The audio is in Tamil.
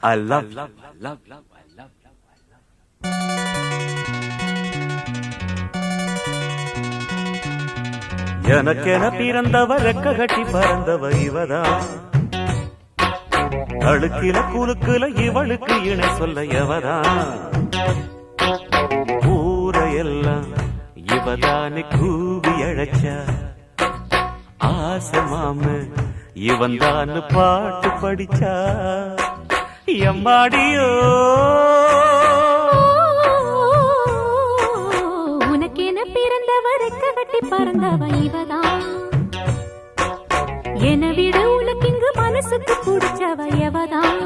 I love, love, love, love, I love, love, I love. எனக்கென பிறந்தவ ரெக்க கட்டி பறந்தவ இவதான் அழுக்கில குலுக்குல இவளுக்கு இணை சொல்ல எவதான் ஊரையெல்லாம் இவதானே கூவி அழைச்சா ஆசை மாம இவன் தான் பாட்டு படிச்சா எம்மாடியோ உனக்கென பிறந்தவ ரெக்க கட்டி பறந்தவ இவதான் என விட உனக்கு இங்கு மனசுக்கு பிடிச்சவ எவதான்